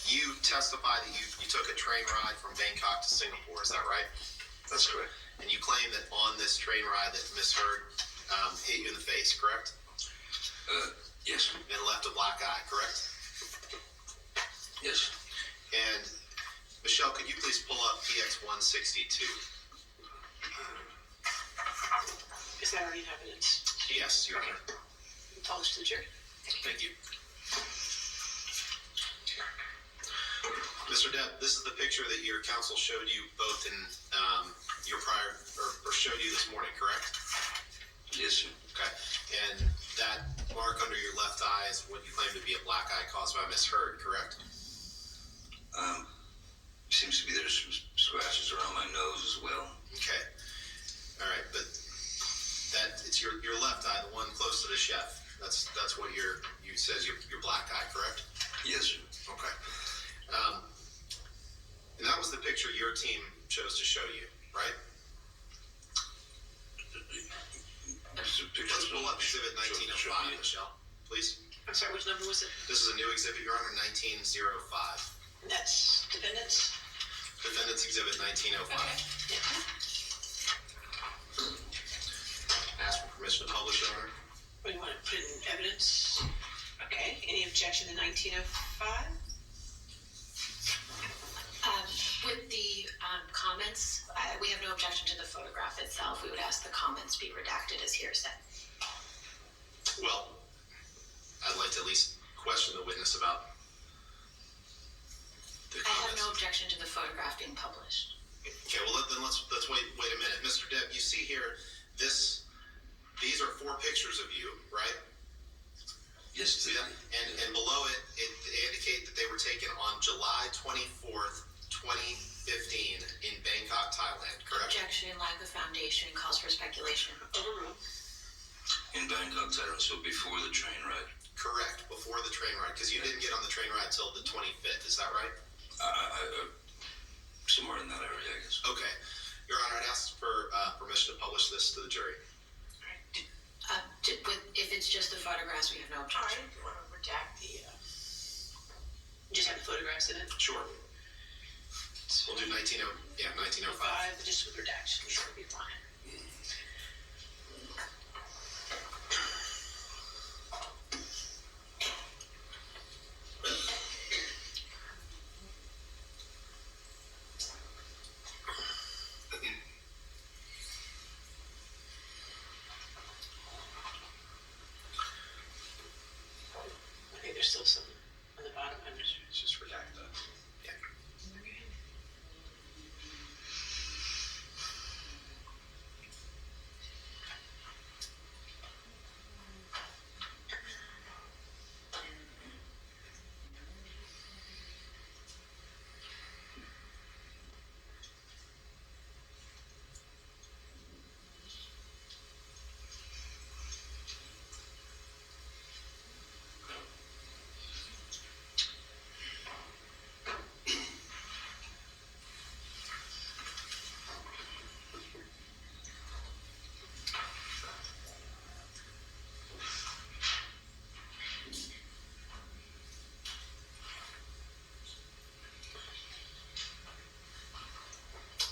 You testify that you took a train ride from Bangkok to Singapore, is that right? That's correct. And you claim that on this train ride that Miss Heard hit you in the face, correct? Yes. And left a black eye, correct? Yes. And Michelle, could you please pull up PX 162? Is that already in evidence? Yes, Your Honor. Published to the jury. Thank you. Mr. Depp, this is the picture that your counsel showed you both in your prior, or showed you this morning, correct? Yes, sir. Okay. And that mark under your left eye is what you claim to be a black eye caused by Miss Heard, correct? Seems to be there's some scratches around my nose as well. Okay. All right, but that it's your left eye, the one close to the chef. That's what you says your black eye, correct? Yes, sir. Okay. And that was the picture your team chose to show you, right? That's a picture. Let's pull up exhibit 1905, Michelle, please. I'm sorry, which number was it? This is a new exhibit, Your Honor, 1905. And that's defendants? Defendants exhibit 1905. Okay. Yeah. Ask for permission to publish, Your Honor. We want to put it in evidence? Okay. Any objection to 1905? With the comments, we have no objection to the photograph itself. We would ask the comments be redacted as hearsay. Well, I'd like to at least question the witness about the I have comments. no objection to the photograph being published. Okay, well then let's wait a minute. Mr. Depp, you see here, these are 4 pictures of you, right? Yes, See that? And below it indicate that they were taken on July 24th, 2015 in Bangkok, Thailand, correct? Objection, lack of foundation, calls for speculation. Overruled. in Bangkok, Thailand, so before the train ride. Correct, before the train ride, because you didn't get on the train ride till the 25th, is that right? Somewhere in that area, I guess. Okay. Your Honor, I'd ask for permission to publish this to the jury. If it's just the photographs, we have no All objection. right. You want to redact the, just have the photographs in it? Sure. We'll do 1905. Just with redaction, sure, it'll be fine. I think there's still some on the bottom. It's just redact that. Yeah. Okay.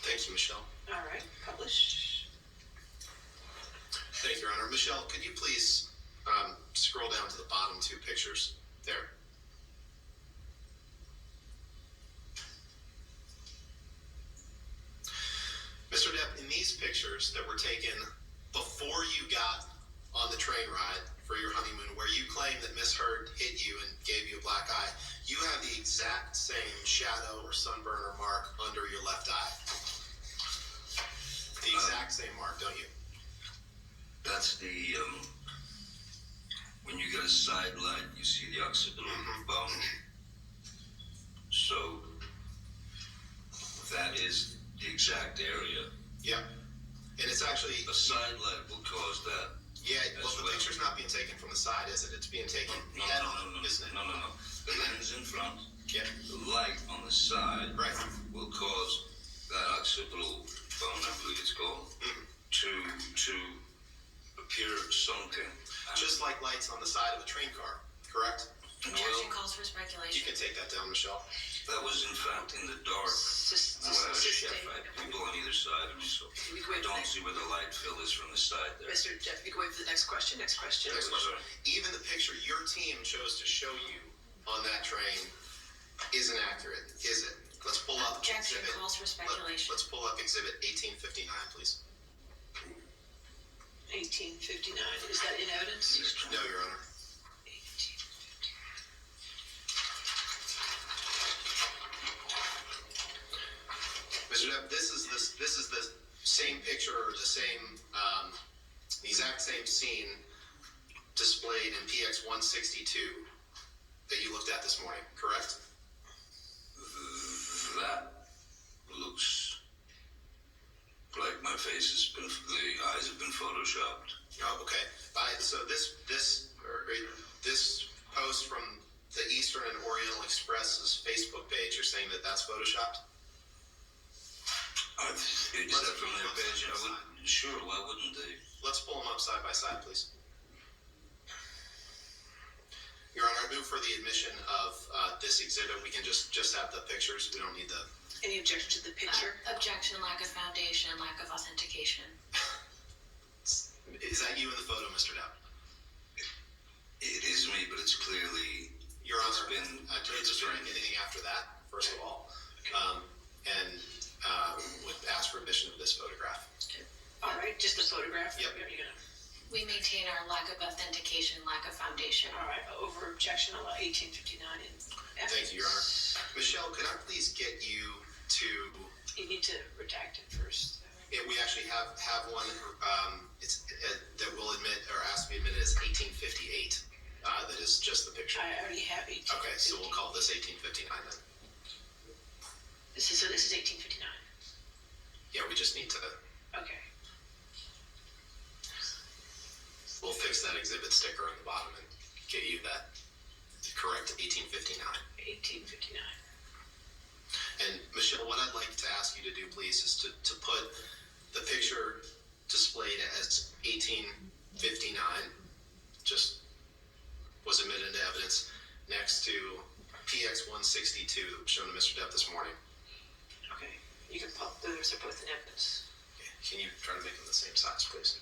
Thank you, Michelle. All right, publish. Thank you, Your Honor. Michelle, could you please scroll down to the bottom 2 pictures there? Mr. Depp, in these pictures that were taken before you got on the train ride for your honeymoon, where you claim that Miss Heard hit you and gave you a black eye, you have the exact same shadow or sunburn or mark under your left eye. The exact same mark, don't you? That's the, when you get a side light, you see the occipital bone. So, that is the exact area. Yeah. And it's actually, A side light will cause that. yeah, well, as the well. picture's not being taken from the side, is it? It's being taken head on, isn't it? No. The lens in front, Yeah, the light on the side right. will cause that occipital bone, I believe it's called, to appear sunken. Just like lights on the side of a train car, correct? Objection calls for You speculation. can take that down, Michelle. That was in fact in the dark. I had a chef, I had people on either side of me, so We I can wait for don't the see where the light fill is from the side there. Mr. Depp, you can wait for the next question. Next question. Next question. Even the picture your team chose to show you on that train isn't accurate, is it? Let's pull up Objection exhibit. calls for speculation. Let's pull up exhibit 1859, please. 1859. Is that in evidence? No, Your Honor. 1859. Mr. Depp, this is the same picture or the same the exact same scene displayed in PX 162 that you looked at this morning, correct? That looks like my face has been, the eyes have been photoshopped. Oh, okay. So this post from the Eastern and Oriental Express's Facebook page, you're saying that that's photoshopped? Is that from their page? Sure, why wouldn't they? Let's pull them up side by side, please. Your Honor, I move for the admission of this exhibit. We can just have the pictures. We don't need the. Any objection to the picture? Objection, lack of foundation, lack of authentication. Is that you in the photo, Mr. Depp? It is me, but it's clearly. Your Honor, been. I don't strike anything after that, first of all. And would ask for admission of this photograph. All right, just the photograph? Yep. You're gonna. We maintain our lack of authentication, lack of foundation. All right, over objection, 1859 in evidence. Thank you, Your Honor. Michelle, could I please get you to? You need to redact it first. We actually have one. That will admit or ask to be admitted as 1858. That is just the picture. I already have 1859. Okay, so we'll call this 1859 then. This is 1859. Yeah, we just need to. Okay. We'll fix that exhibit sticker on the bottom and get you that correct 1859. 1859. And Michelle, what I'd like to ask you to do, please, is to put the picture displayed as 1859, just was admitted into evidence, next to PX 162 that was shown to Mr. Depp this morning. Okay. You can pop those, they're both in evidence. Okay. Can you try to make them the same size, please?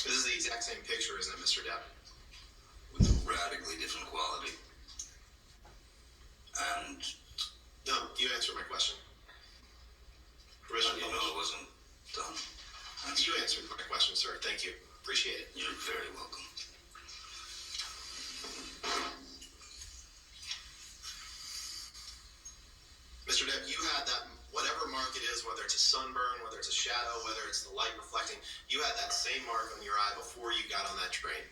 This is the exact same picture, isn't it, Mr. Depp? With a radically different quality. And No, you answered my question. you know it wasn't done. You answered my question, sir. Thank you. Appreciate it. You're very welcome. Mr. Depp, you had that, whatever mark it is, whether it's a sunburn, whether it's a shadow, whether it's the light reflecting, you had that same mark on your eye before you got on that train.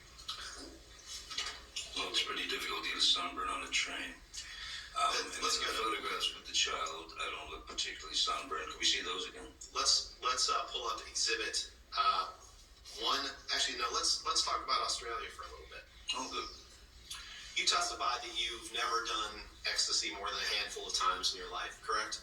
Well, it's pretty difficult to get a sunburn on a train. Let's in go the to- photographs with the child, I don't look particularly sunburned. Can we see those again? Let's pull up exhibit one. Actually, no. Let's talk about Australia for a little bit. Oh, good. You testified that you've never done ecstasy more than a handful of times in your life, correct?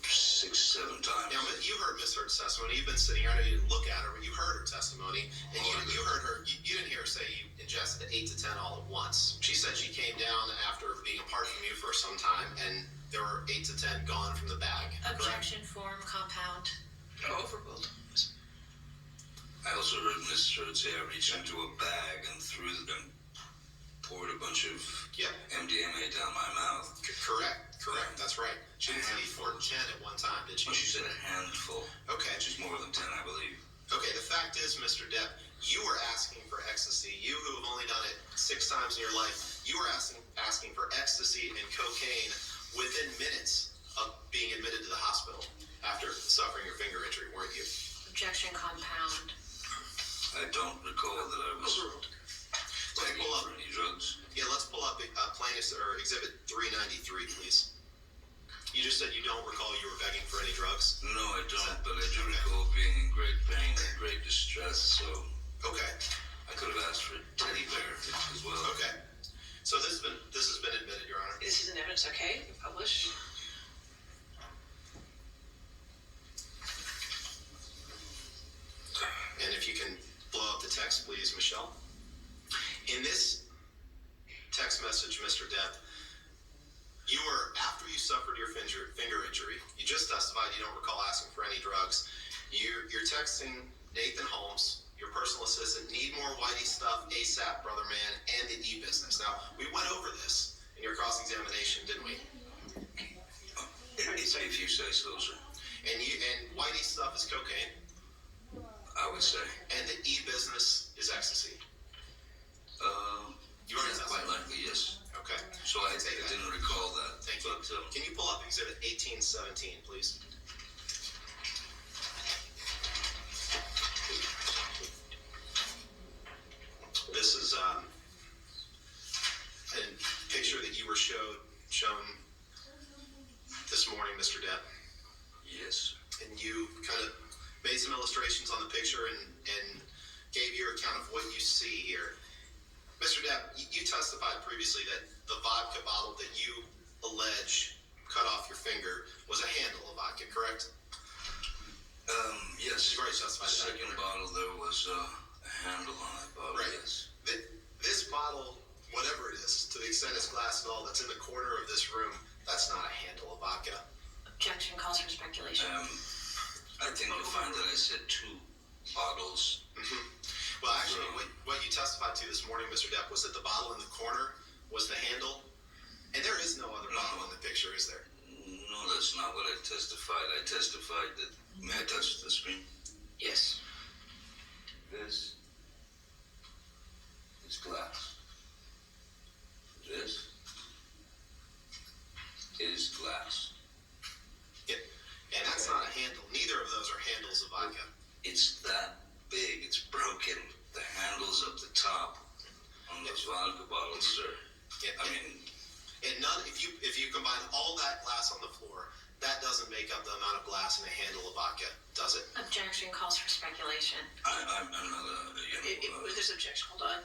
6, 7 times. Now, you heard Miss Heard's testimony. You've been sitting here. I know you didn't look at her, but you heard her testimony, and you heard her. You didn't hear her say you ingested 8 to 10 all at once. She said she came down after being apart from you for some time, and there were 8 to 10 gone from the bag. correct? Objection, form, compound. Overruled. I also heard Miss Heard say I reached into a bag and threw them, poured a bunch of Yep. MDMA down my mouth. Correct. That's right. She didn't say 4 to 10 at one time, did she? Well, she said a handful, Okay. which is more than 10, I believe. Okay, the fact is, Mr. Depp, you were asking for ecstasy. You who have only done it 6 times in your life, you were asking for ecstasy and cocaine within minutes of being admitted to the hospital after suffering your finger injury, weren't you? Objection, compound. I don't recall that I was Overruled. Let's begging pull up. for any drugs. Yeah, let's pull up plaintiff's or exhibit 393, please. You just said you don't recall you were begging for any drugs. No, I don't, but I do recall being in great pain and great distress, so Okay. I could have asked for a teddy bear as well. Okay. So this has been admitted, Your Honor. This is in evidence, okay? You publish. And if you text, please, Michelle. In this text message, Mr. Depp, you were, after you suffered your finger injury, you just testified you don't recall asking for any drugs. You're texting Nathan Holmes, your personal assistant, need more Whitey stuff, ASAP, brother man, and the e-business. Now, we went over this in your cross-examination, didn't we? If you say so, sir. And Whitey stuff is cocaine, I would say. and the e-business is ecstasy. You already Yeah, testified. quite likely, yes. Okay. So I didn't recall that. Thank you. But, Can you pull up Exhibit 1817, please? This is a picture that you were shown this morning, Mr. Depp, yes. and you kind of made some illustrations on the picture and gave your account of what you see here. Mr. Depp, you testified previously that the vodka bottle that you allege cut off your finger was a handle of vodka, correct? Yes. You've already The testified to that. second bottle, there was a handle on it, bottle, Right. yes. This bottle, whatever it is, to the extent it's glass and all, that's in the corner of this room, that's not a handle of vodka. Objection calls for speculation. I think you'll find that I said 2 bottles. Well, actually, what you testified to this morning, Mr. Depp, was that the bottle in the corner was the handle, and there is no other bottle in the picture, is there? No, that's not what I testified. I testified that. May I touch the screen? Yes. This is glass. This is glass. And that's not a handle. Neither of those are handles of vodka. It's that big. It's broken. The handle's up the top on those vodka bottles, sir. Yeah, I mean, and none. If you combine all that glass on the floor, that doesn't make up the amount of glass in a handle of vodka, does it? Objection calls for speculation. I'm not a, There's an objection, hold on.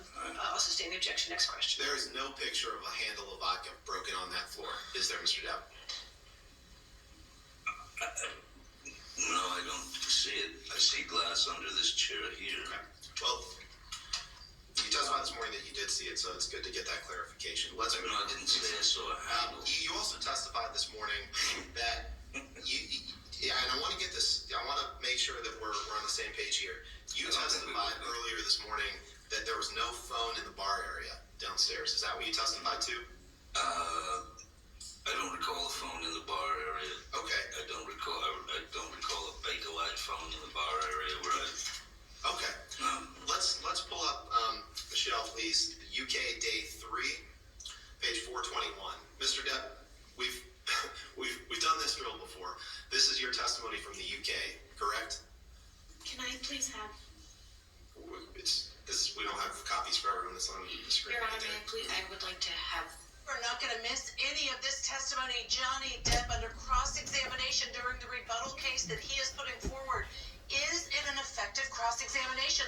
I'll sustain the objection, next question. There is no picture of a handle of vodka broken on that floor, is there, Mr. Depp? no, I don't see it. I see glass under this chair here. Okay. Well, you testified this morning that you did see it, so it's good to get that clarification. Let's move No, I on. didn't say I saw a handle. You also testified this morning that yeah, and I want to get this. I want to make sure that we're on the same page here. You I don't think we testified will be. earlier this morning that there was no phone in the bar area downstairs. Is that what you testified to? I don't recall a phone in the bar area. Okay. I don't recall a Bakelite phone in the bar area where I. Okay. No. Let's pull up Michelle, please. UK day 3, page 421. Mr. Depp, we've done this drill before. This is your testimony from the UK, correct? Can I please have, We don't have copies for everyone that's on the screen. Your right Honor, there. I would like to have. We're not going to miss any of this testimony. Johnny Depp, under cross-examination during the rebuttal case that he is putting forward, is in an effective cross-examination.